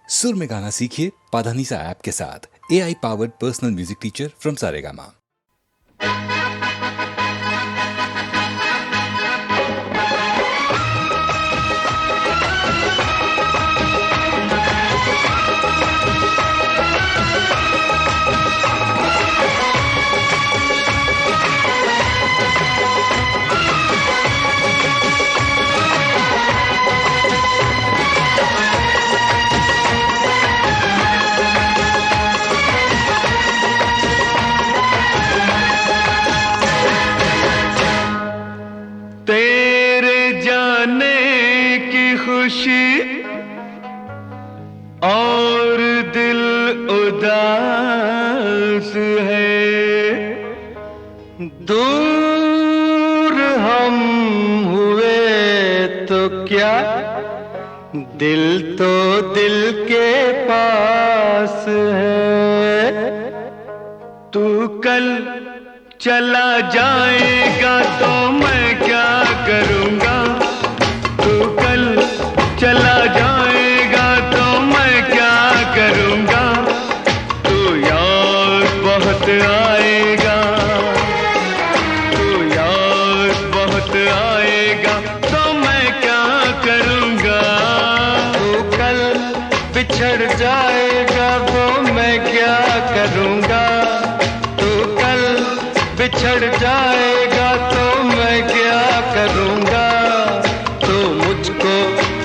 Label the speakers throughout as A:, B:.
A: सुर में गाना सीखिए पाधानीसा ऐप के साथ। AI powered personal music teacher from Saregama.
B: तेरे जाने की खुशी और दिल उदास है, दूर हम हुए तो क्या, दिल तो दिल के पास है। तू कल चला जाएगा तो मैं क्या करूँगा, तू कल चला जाएगा तो मैं क्या करूँगा। तू याद बहुत आएगा, तू याद बहुत आएगा तो मैं क्या करूँगा। तू कल बिछड़ जाएगा वो मैं क्या करूँगा, बिछड़ जाएगा तो मैं क्या करूँगा। तो मुझको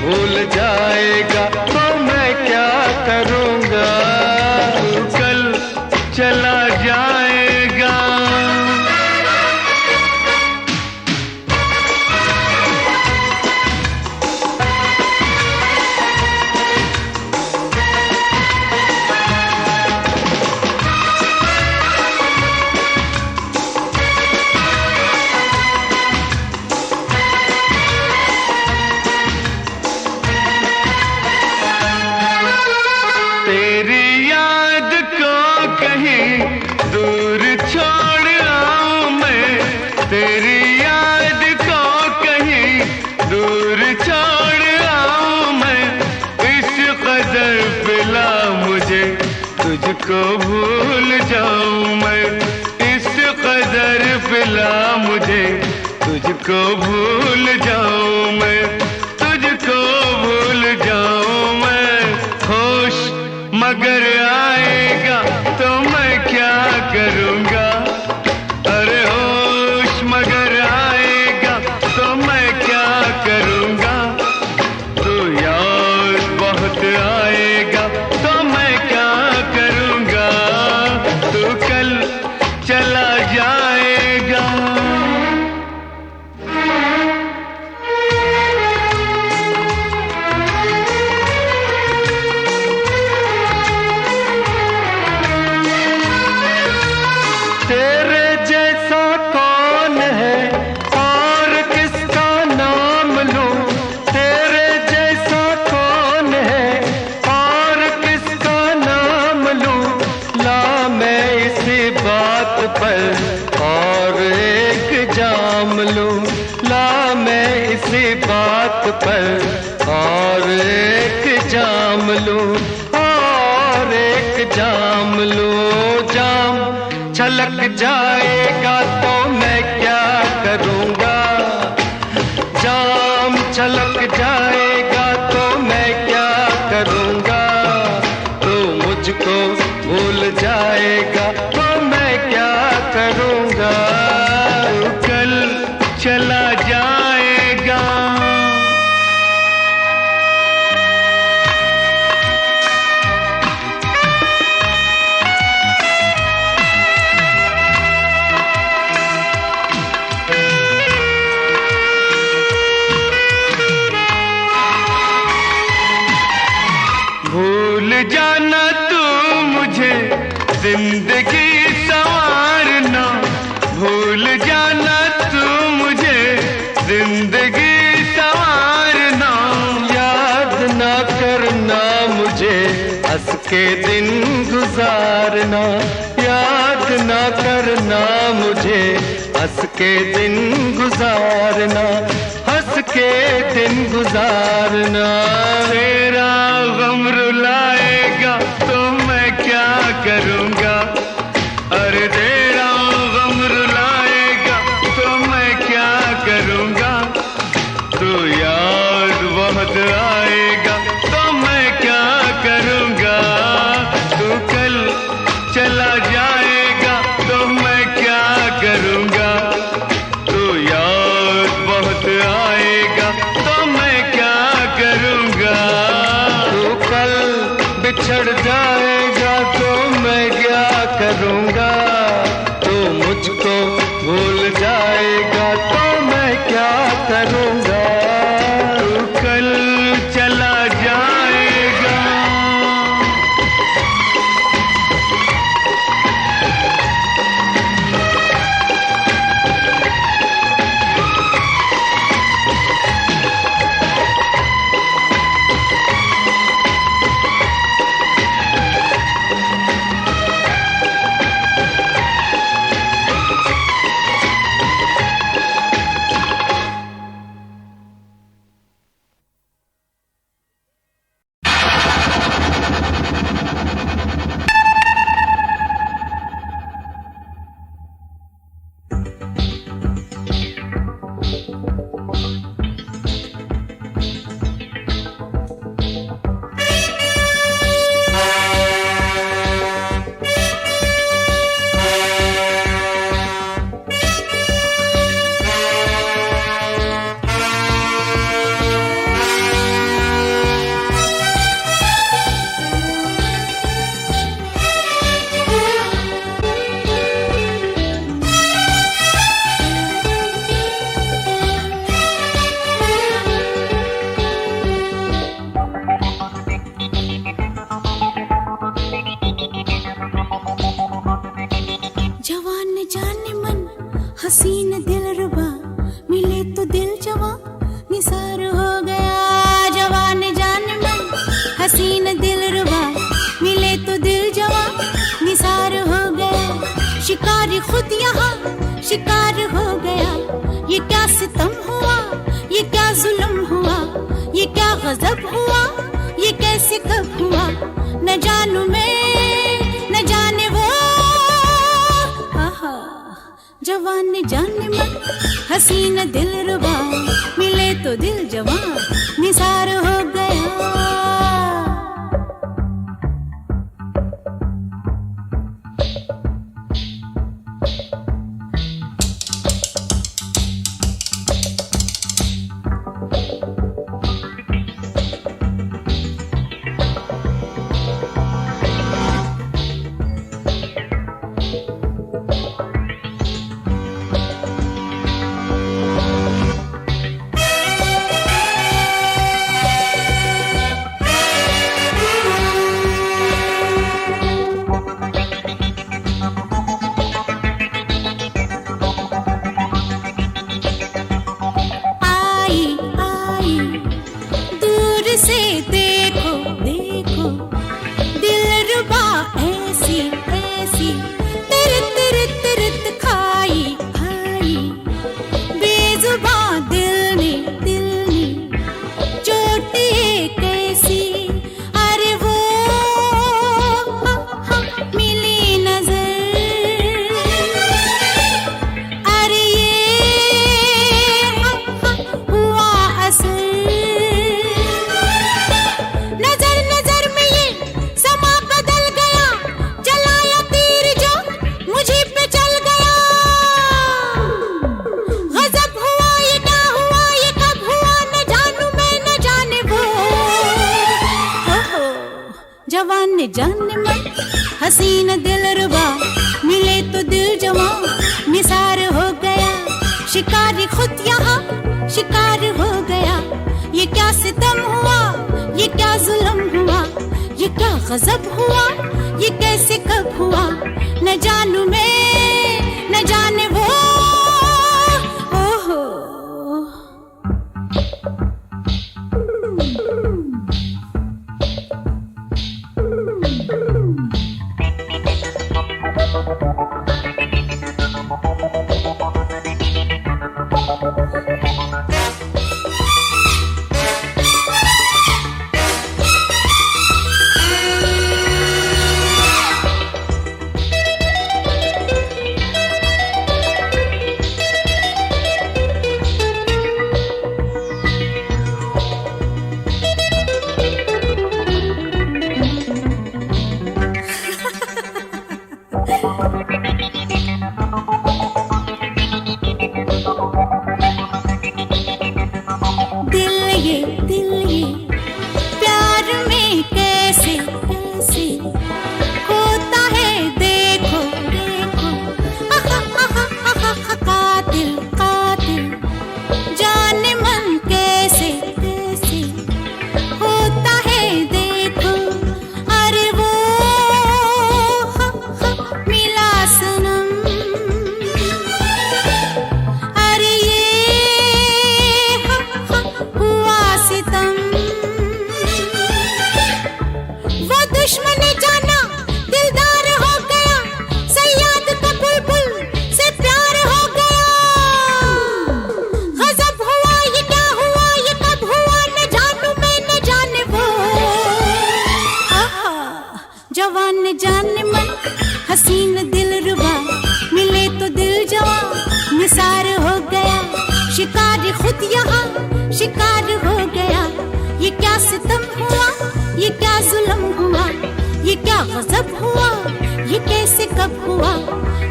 B: भूल जाएगा तो मैं क्या करूँगा। तू कल चला जाएगा। तेरी याद को कहीं दूर छोड़ आऊं मैं, तेरी याद को कहीं दूर छोड़ आऊं मैं। इस कदर पिला मुझे तुझको भूल जाऊं मैं, इस कदर पिला मुझे तुझको भूल जाऊं मैं, तुझको भूल जाऊं मैं। होश मगर आएगा तो मैं क्या करूँगा, अरे होश मगर आएगा तो मैं क्या करूँगा। तो याद बहुत आएगा तो मैं क्या करूँगा। तू कल चला जाएगा। तेरे जैसा कौन है और किसका नाम लूं, तेरे जैसा कौन है और किसका नाम लूं। ला मैं इसी बात पर और एक जाम लूं, ला मैं इसी बात पर और एक जाम लूं, और एक जाम लूं। जाम छलक जाएगा तो मैं क्या करूँगा, जाम छलक जाएगा तो मैं क्या करूँगा। तो मुझको भूल जाएगा तो मैं क्या करूँगा। तू कल चला जाएगा। भूल जाना तू मुझे जिंदगी संवारना, भूल जाना तू मुझे जिंदगी संवारना। याद ना करना मुझे हंस के दिन गुजारना, याद ना करना मुझे हंस के दिन गुजारना, हंस के दिन गुजारना। मेरा गम रुलाए कल बिछड़ जाएगा तो मैं क्या करूँगा, तो मुझको भूल जाएगा तो मैं क्या करूँगा, तू कल चला जाएगा।
C: हसीन दिलरुबा मिले तो दिल जवां निसार हो गया। जवान जान मन हसीन दिलरुबा मिले तो दिल जवां निसार हो गया। शिकार खुद यहाँ शिकार हो गया। ये क्या सितम हुआ, ये क्या जुल्म हुआ, ये क्या गजब हुआ, ये कैसे कब हुआ, न जानू मैं न जाने वो। जवान जान मन हसीन दिलरुबा मिले तो दिल जवां निसार हो गया। जवान जान मन हसीन दिलरुबा मिले तो दिल जवां निसार हो गया। शिकारी खुद यहाँ शिकार हो गया। ये क्या सितम हुआ, ये क्या जुल्म हुआ, ये क्या गजब हुआ, ये कैसे कब हुआ, न जानू मैं न जाने वो। ओहो कैसे कैसे होता है देखो देखो आहा आहा आहा आहा, कातिल कातिल जाने मन कैसे कैसे होता है देखो अरे वो हा, हा, मिला सनम अरे ये हा, हा, हुआ सितम वो दुश्मन जाना दिलदार हो गया सयाद का बुलबुल से प्यार हो गया गजब हुआ ये क्या हुआ ये कब हुआ न जानू मैं न जाने वो आहा, जवान न जाने मन हसीन दिल रुबा मिले तो दिल जवा निसार हो गया शिकार खुद यहाँ शिकार हो गया ये क्या सितम हुआ ये क्या जुल्म हुआ ये क्या गजब हुआ ये कैसे कब हुआ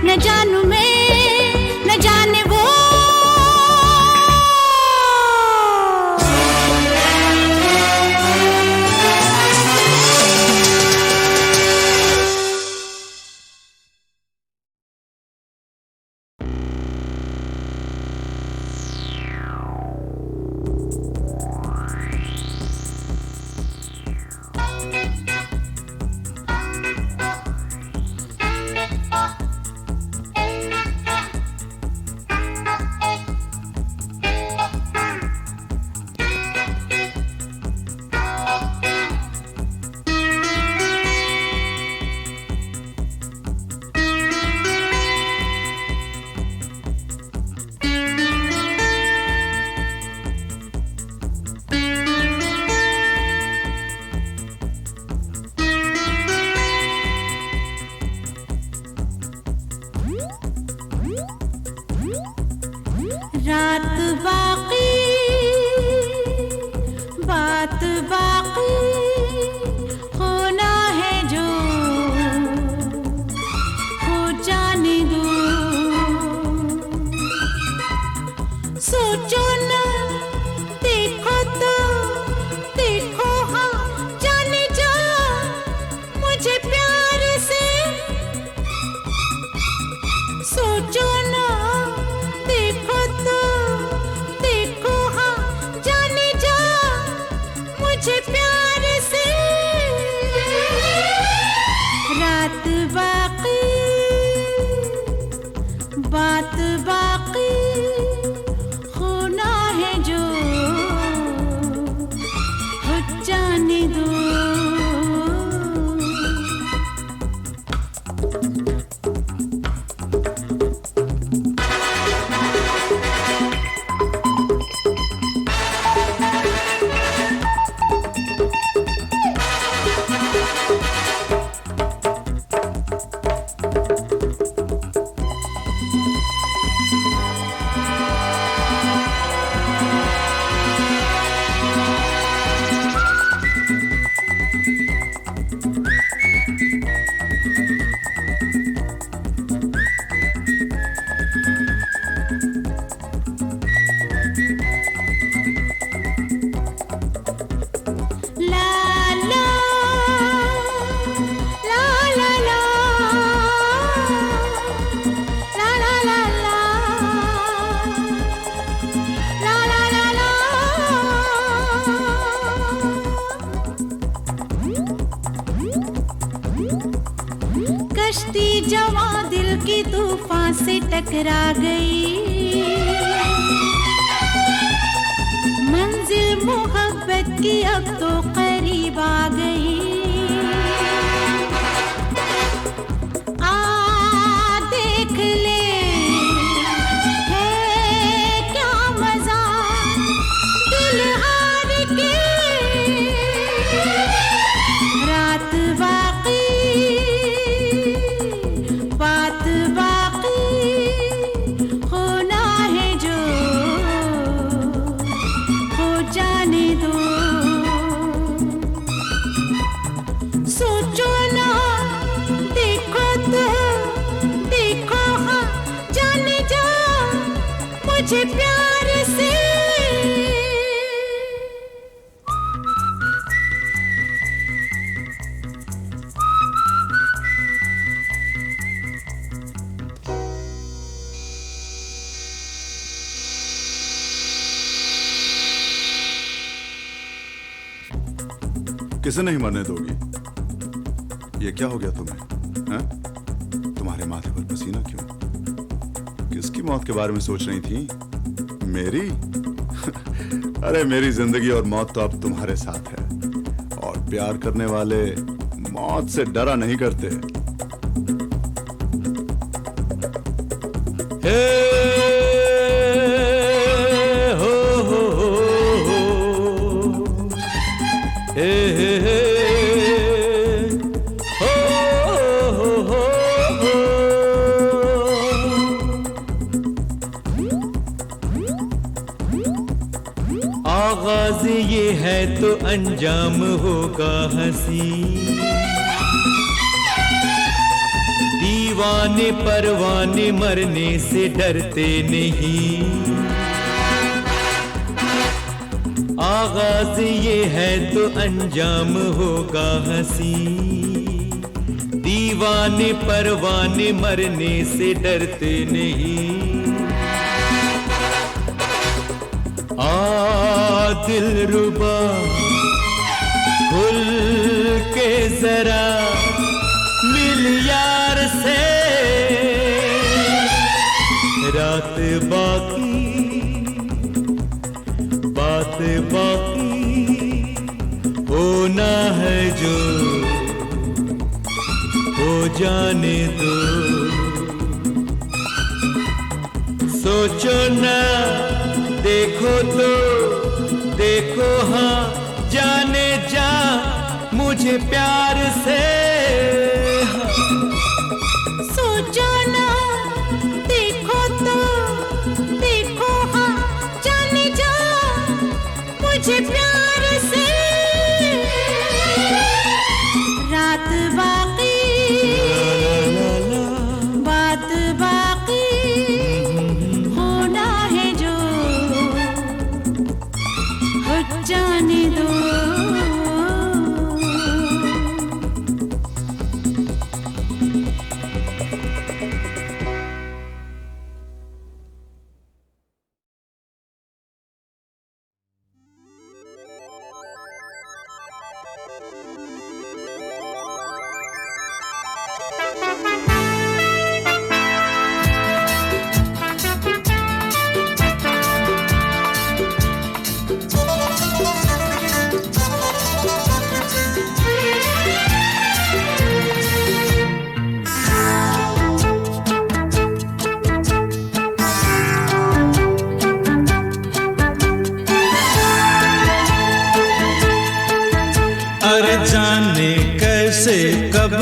C: न जानू मैं न जाने वो रात बाकी बात बाकी होना है जो हो जाने दो सोचो ना देखो तो देखो हाँ जाने जा मुझे प्यार से सोचो ना देखो तो देखो हाँ जाने जा मुझे प्यार से रात बाकी बात बाकी होना है जो हो जाने दो कश्ती जवां दिल की तूफान से टकरा गई मंजिल मोहब्बत की अब तो करीब आ गई आ देख ले है क्या मजा दिल हार के रात बाकी बात बाकी होना है जो हो जाने दो सोचो ना देखो तो देखो हाँ जाने जा मुझे प्यार से
D: किसे नहीं मरने दोगी? ये क्या हो गया तुम्हें? हैं? तुम्हारे माथे पर पसीना क्यों? किसकी मौत के बारे में सोच रही थी? मेरी? अरे मेरी जिंदगी और मौत तो अब तुम्हारे साथ है, और प्यार करने वाले मौत से डरा नहीं करते।
E: आगाज ये है तो अंजाम होगा हंसी, दीवाने परवाने मरने से डरते नहीं। आगाज ये है तो अंजाम होगा हंसी, दीवाने परवाने मरने से डरते नहीं। दिलरुबा खुल के जरा मिल यार से, रात बाकी बात बाकी होना है जो हो जाने दो। सोचो ना देखो तो देखो हाँ जाने जा मुझे प्यार से।
C: सोचो ना देखो तो देखो हाँ जाने जा मुझे प्यार से। रात बाकी बात बाकी होना है जो हो जाने दो।
E: अरे जाने कैसे कब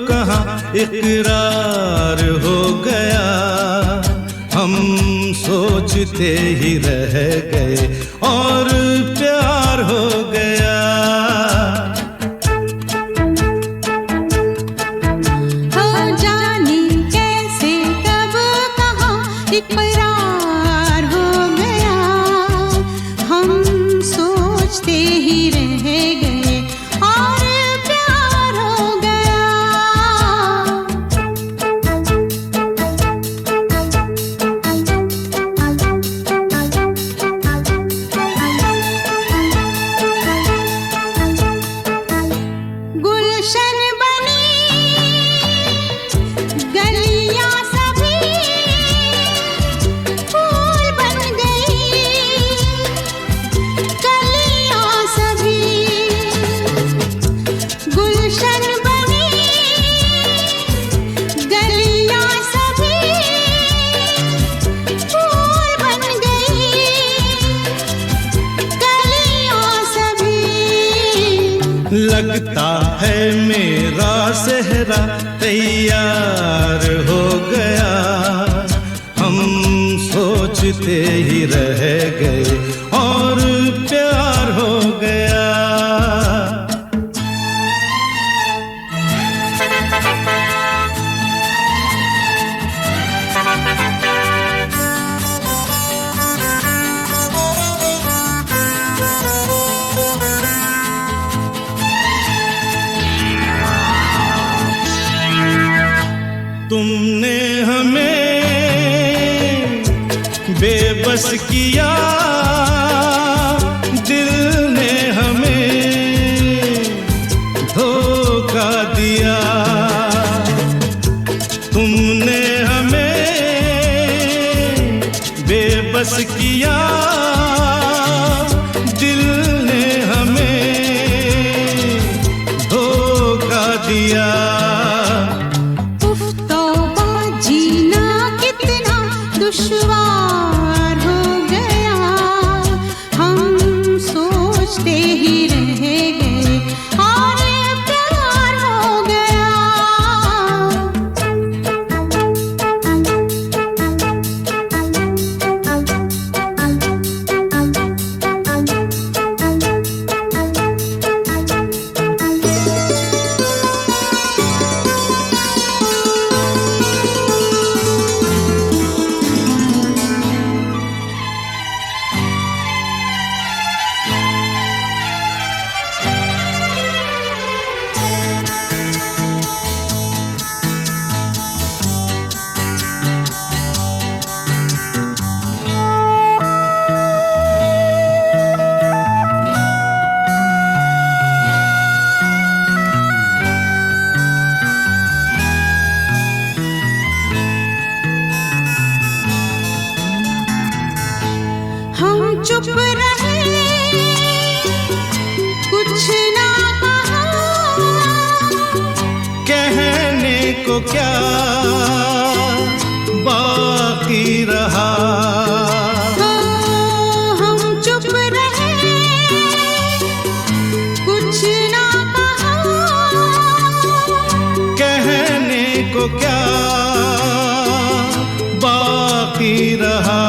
E: कहाँ इकरार हो गया, हम सोचते ही रह गए और प्यार हो गया।
C: हो जाने कैसे कब कहाँ इकरार हो गया, हम सोचते ही रह गए और प्यार हो गया। गुलशन बनी गलियां सभी फूल बन गई, गलियां सभी गुलशन बनी गलियां सभी फूल बन गई, गलियां सभी।
E: लगता है मेरा सेहरा तैयार हो गया, हम सोचते ही रह गए और प्यार हो गया। तुमने हमें बेबस किया, दिल ने हमें दिया तुमने हमें, बेबस किया दिल ने हमें धोखा दिया।
C: उफ तौबा जीना कितना दुश्वार हो गया, हम सोचते ही रह गए और प्यार हो गया। हम चुप रहे, कुछ ना कहा,
E: कहने को क्या बाकी रहा।
C: हम चुप रहे, कुछ ना कहा,
E: कहने को क्या बाकी रहा।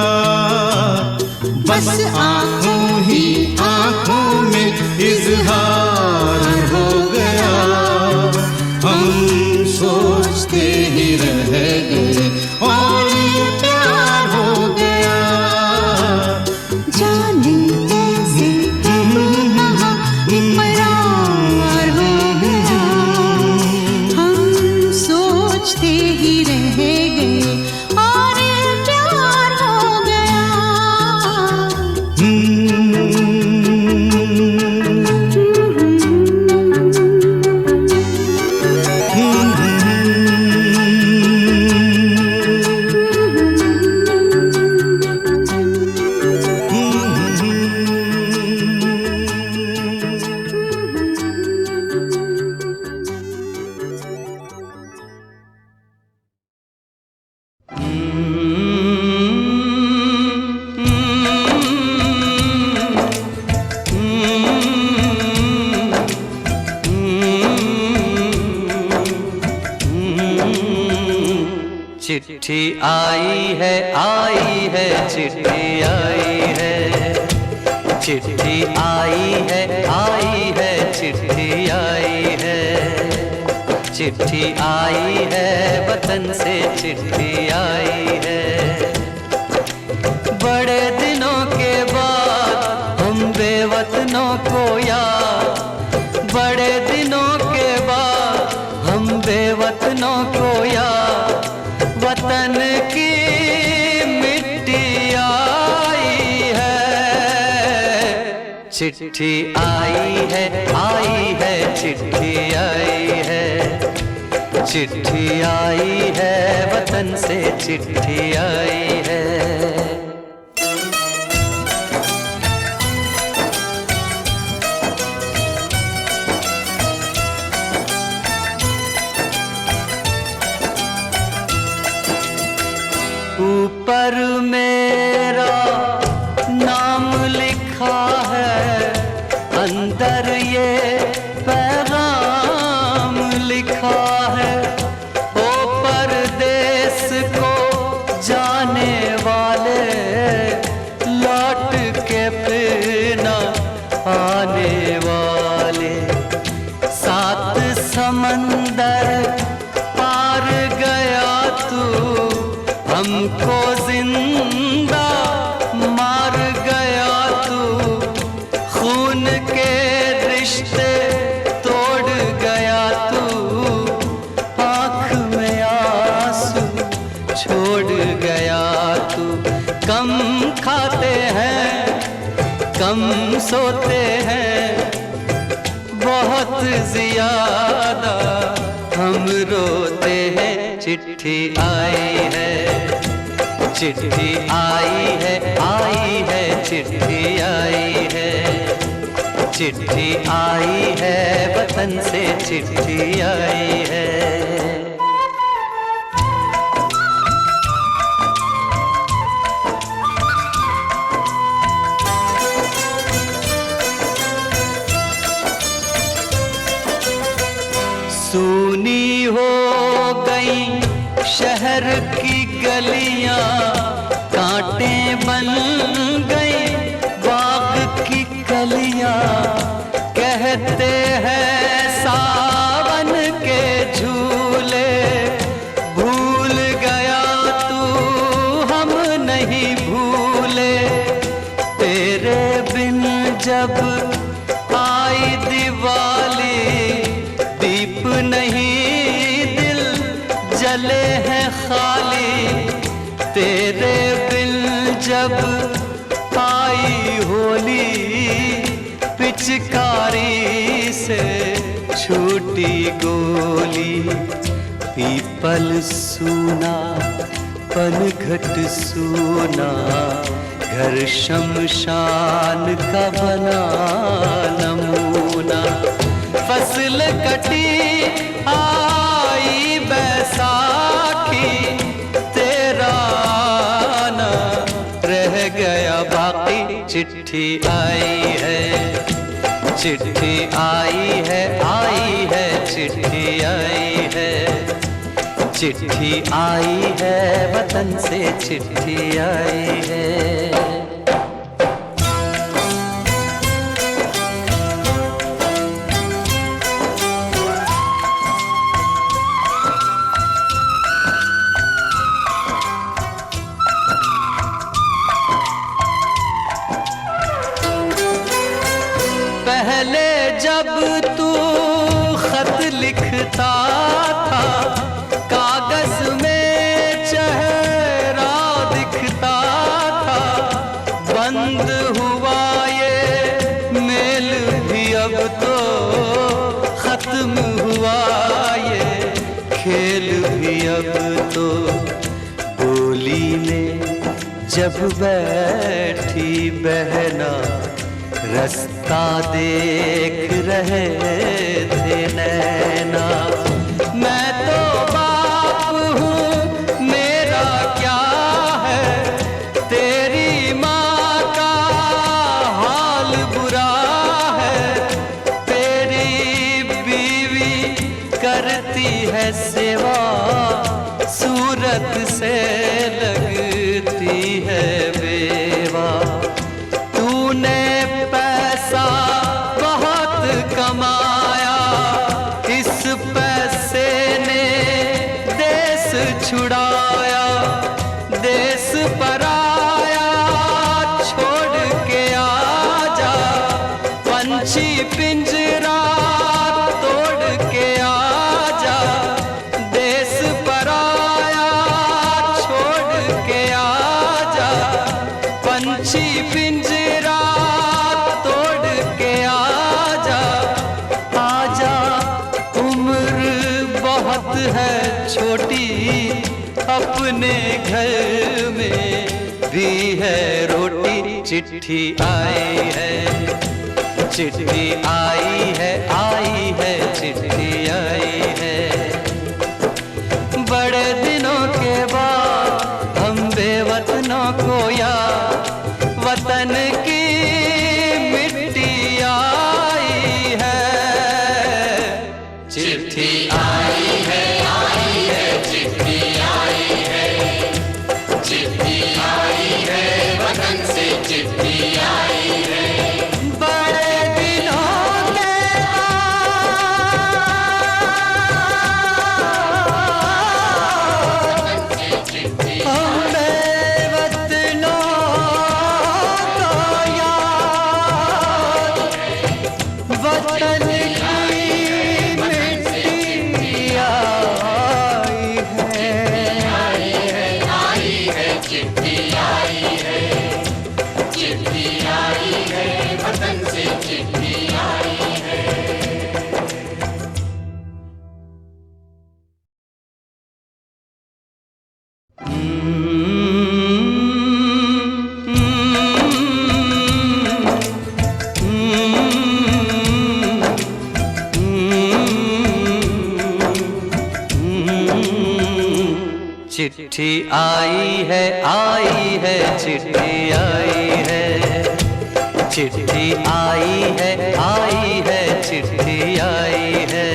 E: बस आंखों ही आंखों में इजहार हो गया, हम सोचते ही रह गए और प्यार हो गया।
C: जाने कैसे कहाँ इकरार हो गया, हम सोचते ही रह गए और प्यार हो गया।
B: चिट्ठी आई है चिट्ठी आई है, चिट्ठी आई है चिट्ठी आई है, चिट्ठी आई है वतन से चिट्ठी आई है। बड़े दिनों के बाद हम बेवतनों को याद, बड़े दिनों के बाद हम बेवतनों को याद, वतन की मिट्टी आई है। चिट्ठी आई है चिट्ठी आई है, चिट्ठी आई है वतन से चिट्ठी आई है। ऊपर मेरा नाम लिखा है, अंदर ये पैगाम लिखा है। ओ परदेस को जाने वाले, लौट के फिर न आने वाले। सात समंदर पार गया तू, हमको जिंदा मार गया तू। खून के रिश्ते तोड़ गया तू, आँख में आंसू छोड़ गया तू। कम खाते हैं कम सोते हैं, बहुत ज्यादा रोते हैं चिट्ठी आई है, चिट्ठी आई है, आई है, चिट्ठी आई है, चिट्ठी आई है, वतन से चिट्ठी आई है। सूनी हो गई शहर की गलियां, कांटे बन गई बाग की कलियां, कहते हैं सावन के झूले, भूल गया तू हम नहीं भूले, तेरे बिन जब आई दिवाली, दीप नहीं दिल जले हैं खाली, तेरे बिन जब आई होली, पिचकारी से छूटी गोली, पीपल सूना पनघट सूना, घर शमशान का बना नमूना, फसल कटी आई बैसाखी, तेरा आना रह गया बाकी, चिट्ठी आई है, चिट्ठी आई है, आई है, चिट्ठी आई है, चिट्ठी आई है, वतन से चिट्ठी आई है। पहले जब तू खत लिखता था, कागज में चेहरा दिखता था, बंद हुआ ये मेल भी अब तो, खत्म हुआ ये खेल भी अब तो, डोली में जब बैठी बहना, रास्ता देख रहे थे नैना, मैं तो बाप हूँ मेरा क्या है, तेरी माँ का हाल बुरा है, तेरी बीवी करती है सेवा, सूरत से लगती है बेवा, तूने बहुत कमाया, इस पैसे ने देश छुड़ाया, देश पराया छोड़ के आजा, पंछी पिंजरा तोड़ के आजा, देश पराया छोड़ के आजा, पंछी पिंजरा है छोटी, अपने घर में भी है रोटी, चिट्ठी आई है, चिट्ठी आई है, आई है, चिट्ठी आई है, बड़े दिनों के बाद हम बेवतनों को याद, वतन की मिट्टी आई है, चिट्ठी आई है, वतन की मिट्टी चिट्ठी आई है चिट्ठी आई है, चिट्ठी आई है चिट्ठी आई है,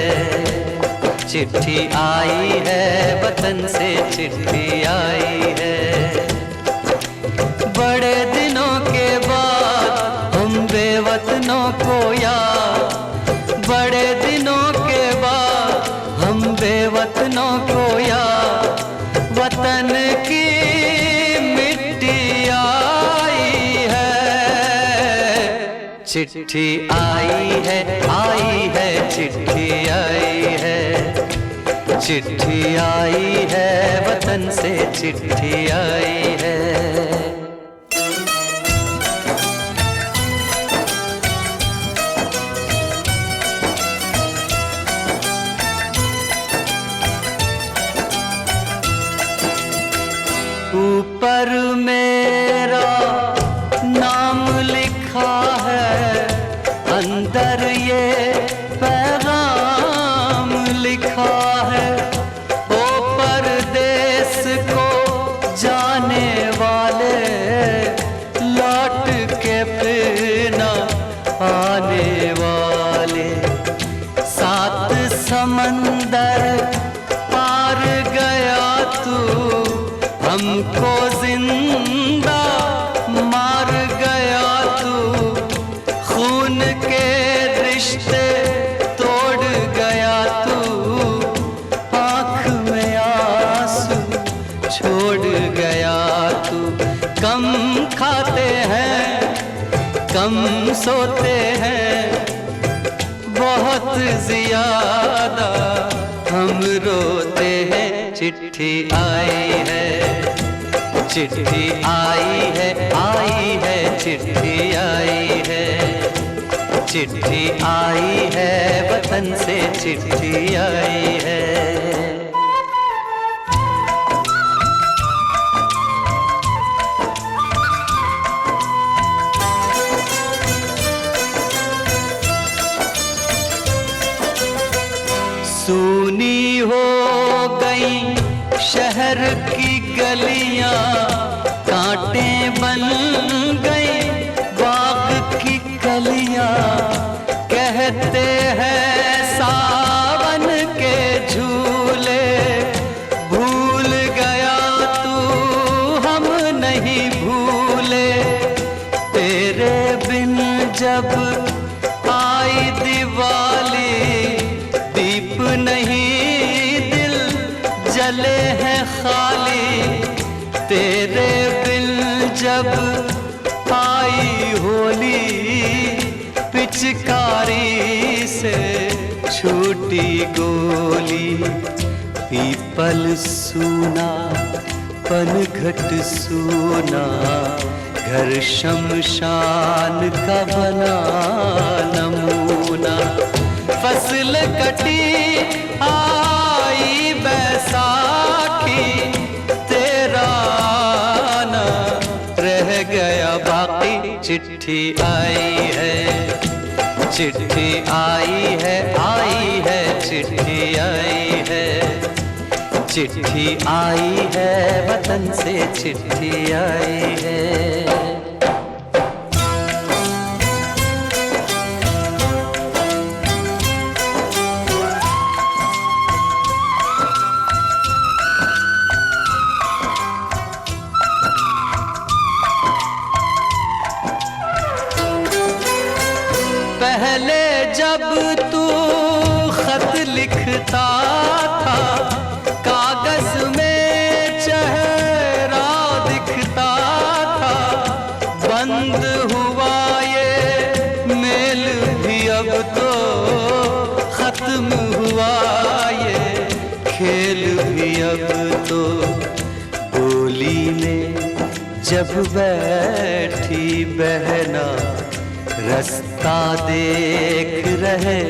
B: चिट्ठी आई है वतन से चिट्ठी आई है। बड़े दिनों के बाद हम बेवतनों को याद, बड़े दिनों के बाद हम बेवतनों को याद, वतन की मिट्टी आई है। चिट्ठी आई है चिट्ठी आई है, चिट्ठी आई है वतन से चिट्ठी आई है। ऊपर मेरा नाम लिखा है, अंदर ये पैगाम लिखा है। ओ परदेस को जाने वाले, लौट के फिर न आने वाले, सात समंदर पार गया तू, हमको जिंदा मार गया तू, खून के रिश्ते तोड़ गया तू, आँख में आंसू छोड़ गया तू। कम खाते हैं कम सोते हैं, बहुत ज्यादा हम रोते हैं। चिट्ठी आई है चिट्ठी आई है चिट्ठी आई है, चिट्ठी आई है वतन से चिट्ठी आई है। सूनी हो गई शहर की गलियां, कांटे बन गई बाग की कलियां, कहते हैं सावन के झूले, भूल गया तू हम नहीं भूले। तेरे बिन जब आई दिवाली, दीप नहीं दिल जले हैं खाली, तेरे बिन जब आई होली, पिचकारी से छूटी गोली। पीपल सूना पनघट सूना, घर शमशान का बना नमूना। फसल कटी आई बैसाखी, तेरा आना रह गया बाकी। चिट्ठी आई है चिट्ठी आई है चिट्ठी आई है, चिट्ठी आई है वतन से चिट्ठी आई है। पहले जब तू खत लिखता था, कागज में चेहरा दिखता था। बंद हुआ ये मेल भी अब तो, खत्म हुआ ये खेल भी अब तो। डोली में जब बैठी बहना, रास्ता देख रहे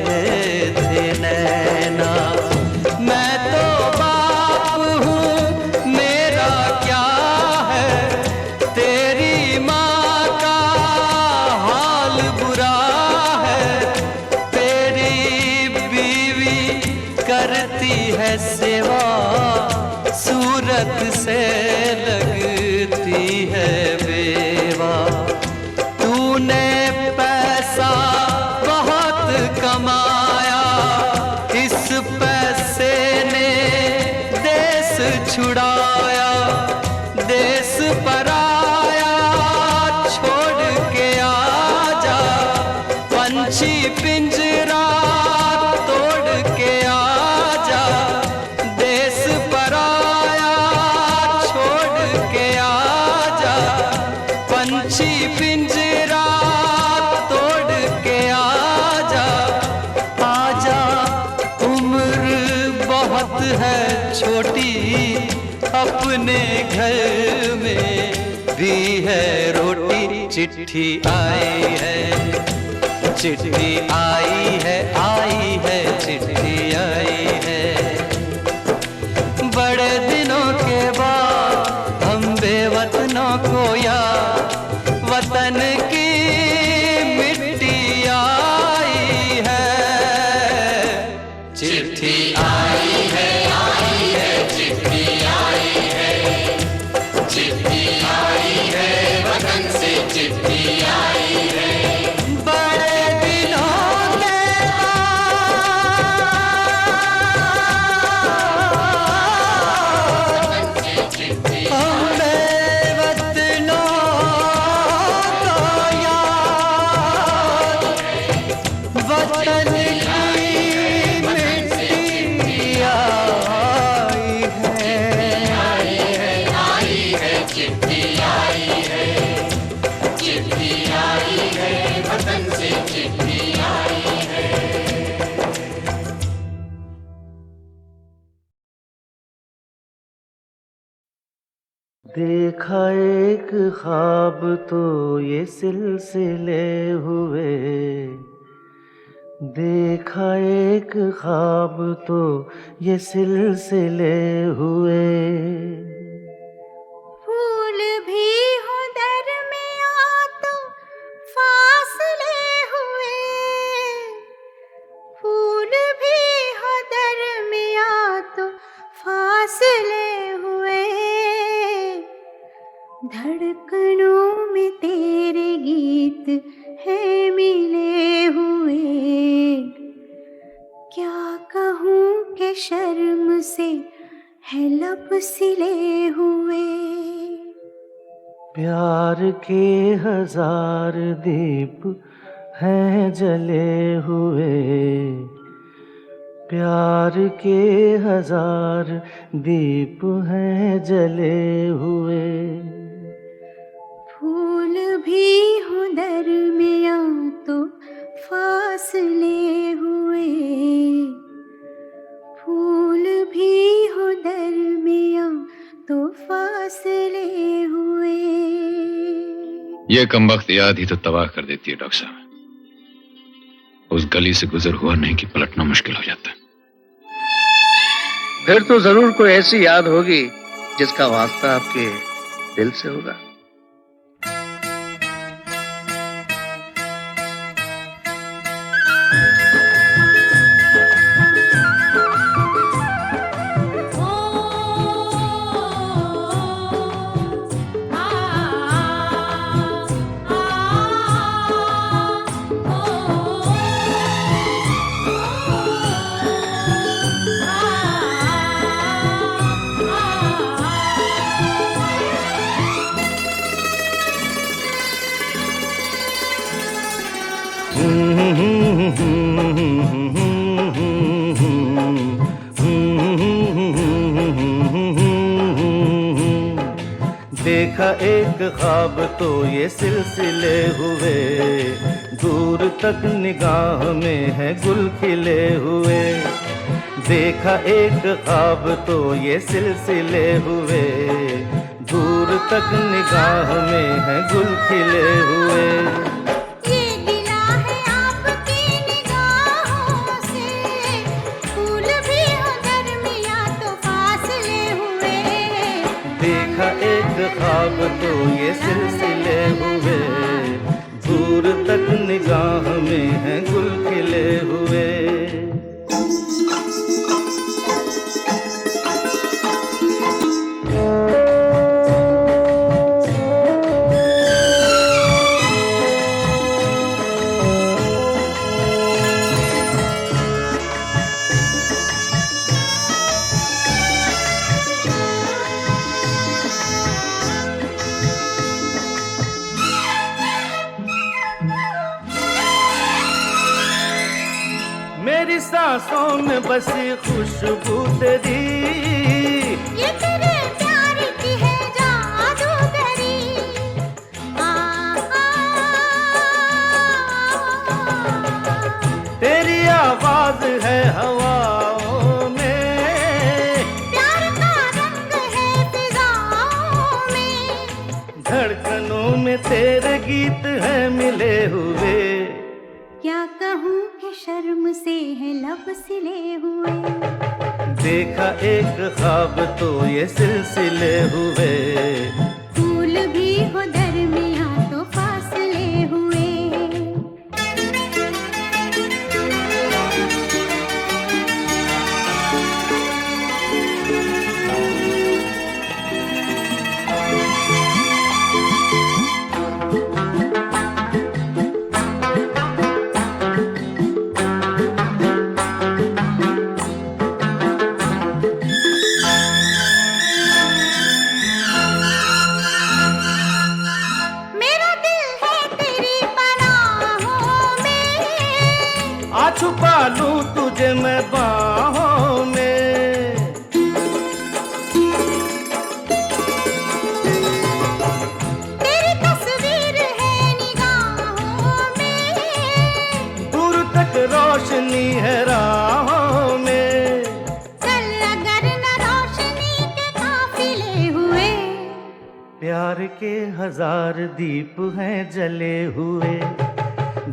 B: थे नैना। मैं तो बाप हूँ मेरा क्या है, तेरी माँ का हाल बुरा है। तेरी बीवी करती है सेवा, सूरत से लगती है बेवा। तूने पैसा बहुत कमाया, इस पैसे ने देश छुड़ाया। देश पराया छोड़ के आजा, पंछी पिंजरा तोड़ के आजा। देश पराया छोड़ के आजा, पंछी पिंजरा तोड़ के आजा। आजा उम्र बहुत है छोटी, अपने घर में भी है रोटी। चिट्ठी आई है, चिट्ठी आई है, आई है, चिट्ठी आई है। बड़े दिनों के बाद हम बेवतनों को याद, वतन की मिट्टी आई है। चिट्ठी आई है, आई है, चिट्ठी आई है। चिट्ठी आई है, वतन से चिट्ठी आई है। बड़े दिनों के हम बेवतनों को याद, वतन की मिट्टी आई है। चिट्ठी आई है, चिट्ठी आई है, वतन से चिट्ठी आई है।
F: देखा एक ख्वाब तो ये सिलसिले हुए, देखा एक ख्वाब तो ये सिलसिले हुए।
C: फूल भी हो दरमियां तो फासले हुए, फूल भी हो दरमियां तो फासले हुए। धड़कनों में तेरे गीत है मिले हुए। क्या कहूँ कि शर्म से है लब सिले हुए।
F: प्यार के हजार दीप हैं जले हुए, प्यार के हजार दीप हैं जले हुए।
C: फूल भी हो दरमियां तो फासले हुए, फूल भी हो दरमियां तो फासले हुए।
G: ये कमबख्त याद ही तो तबाह कर देती है डॉक्टर साहब। उस गली से गुजर हुआ नहीं कि पलटना मुश्किल हो जाता है।
H: फिर तो जरूर कोई ऐसी याद होगी जिसका वास्ता आपके दिल से होगा।
F: देखा एक ख्वाब तो ये सिलसिले हुए, दूर तक निगाह में है गुल खिले हुए। देखा एक ख्वाब तो ये सिलसिले हुए, दूर तक निगाह में है गुल खिले हुए।
C: ये गिला है आपकी निगाहों से, फूल भी हो दरमियां तो फासले हुए।
F: देखा एक ख्वाब तो ये सिलसिले हुए, दूर तक निगाह में है गुल खिले हुए। में बसी खुशबू तेरी,
C: ये तेरे प्यार की है जादूगरी।
F: तेरी आवाज है हवाओं में,
C: प्यार का रंग है फिजाओं में,
F: धड़कनों में तेरे गीत है मिले हुए।
C: क्या कहूँ कि शर्म से है लब सिले हुए।
F: देखा एक ख्वाब तो ये सिलसिले हुए,
C: फूल भी हो दरमियाँ तो फासले हुए। मेरा दिल है तेरी पनाहों में,
F: आ छुपा लूं तुझे मैं बाहों में।
C: तेरी तस्वीर है निगाहों में,
F: दूर तक रोशनी है राहों में।
C: चल अगर न रोशनी के काफिले हुए।
F: प्यार के हजार दीप हैं जले हुए,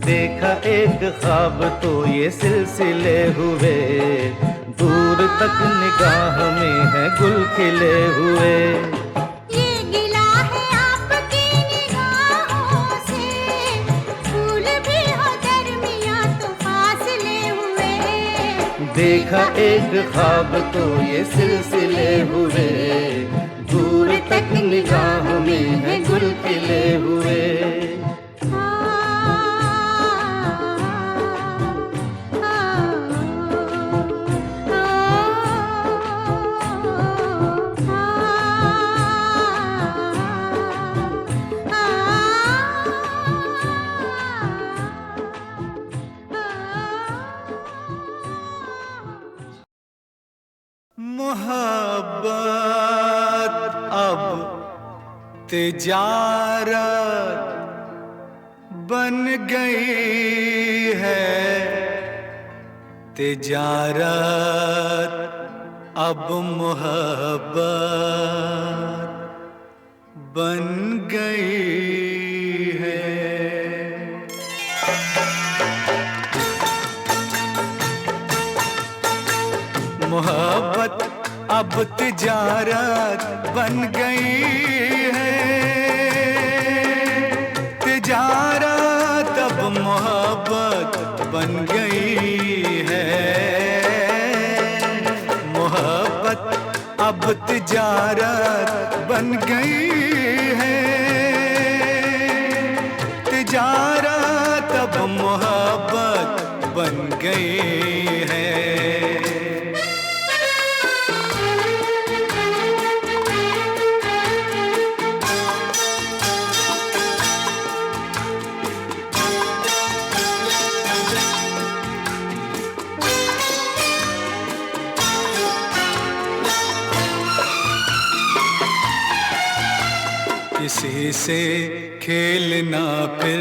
F: देखा एक ख्वाब तो ये सिलसिले हुए। दूर तक निगाह में है गुल खिले हुए।
C: ये गिला है आपकी निगाहों से, फूल भी हो दरमियाँ तो फासले हुए।
F: देखा एक ख्वाब तो ये सिलसिले हुए, दूर तक निगाह में है गुल खिले हुए।
E: मोहब्बत अब तिजारत बन गई है, तिजारत अब मोहब्बत बन गई है। मोहब्बत अब तिजारत बन गई है, तिजारत अब मोहब्बत बन गई है। मोहब्बत अब तिजारत बन गई है, तिजारत अब मोहब्बत बन गई है। किसी से खेलना फिर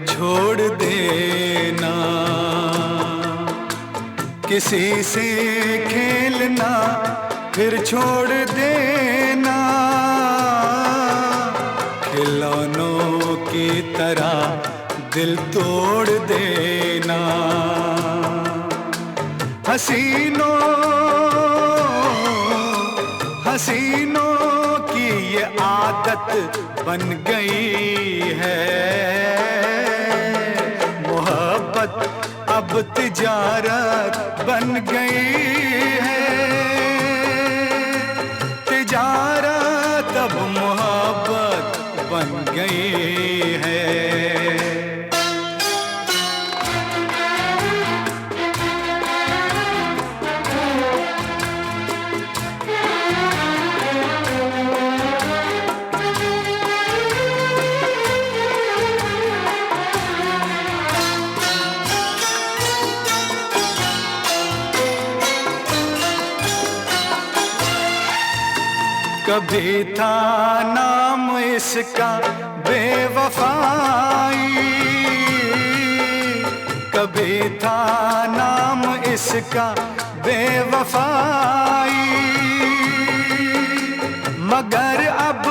E: छोड़ देना, किसी से खेलना फिर छोड़ देना, खिलौनों की तरह दिल तोड़ देना। हसीनों हसीनों की ये आदत बन गई है, मोहब्बत अब तिजारत बन गई है, तिजारत अब मोहब्बत बन गई है।
I: कभी था नाम इसका बेवफाई, कभी था नाम इसका बेवफाई, मगर अब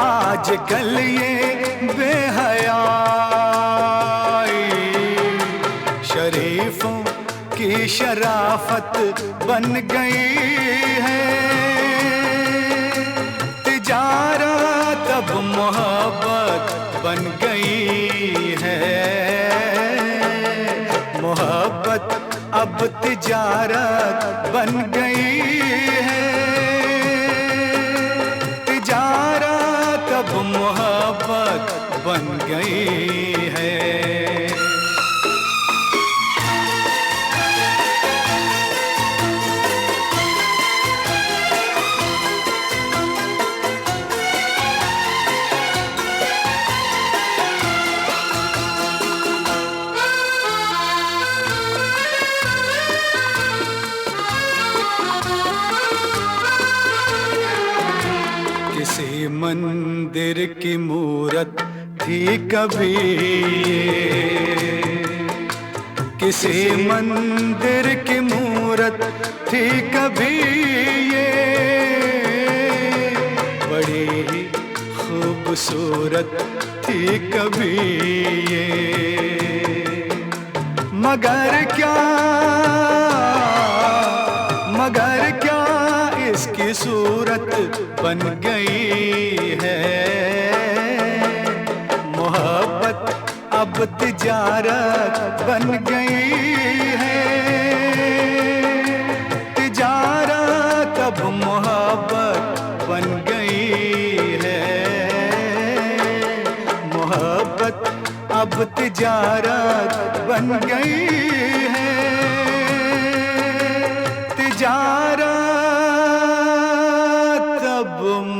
I: आजकल ये बेहयाई शरीफों की शराफत बन गई है। तिजारत अब मोहब्बत बन गई है, मोहब्बत अब तिजारत बन गई है, तिजारत अब मोहब्बत बन गई है। किसी मंदिर की मूरत थी कभी ये, किसी मंदिर की मूरत थी कभी ये, बड़ी ही खूबसूरत थी कभी ये, मगर क्या इसकी सूरत बन गई है। मोहब्बत अब तिजारत बन गई है, तिजारत अब मोहब्बत बन गई है, मोहब्बत अब तिजारत बन गई है, तिजारत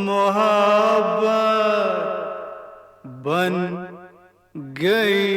I: मोहब्बत बन गई।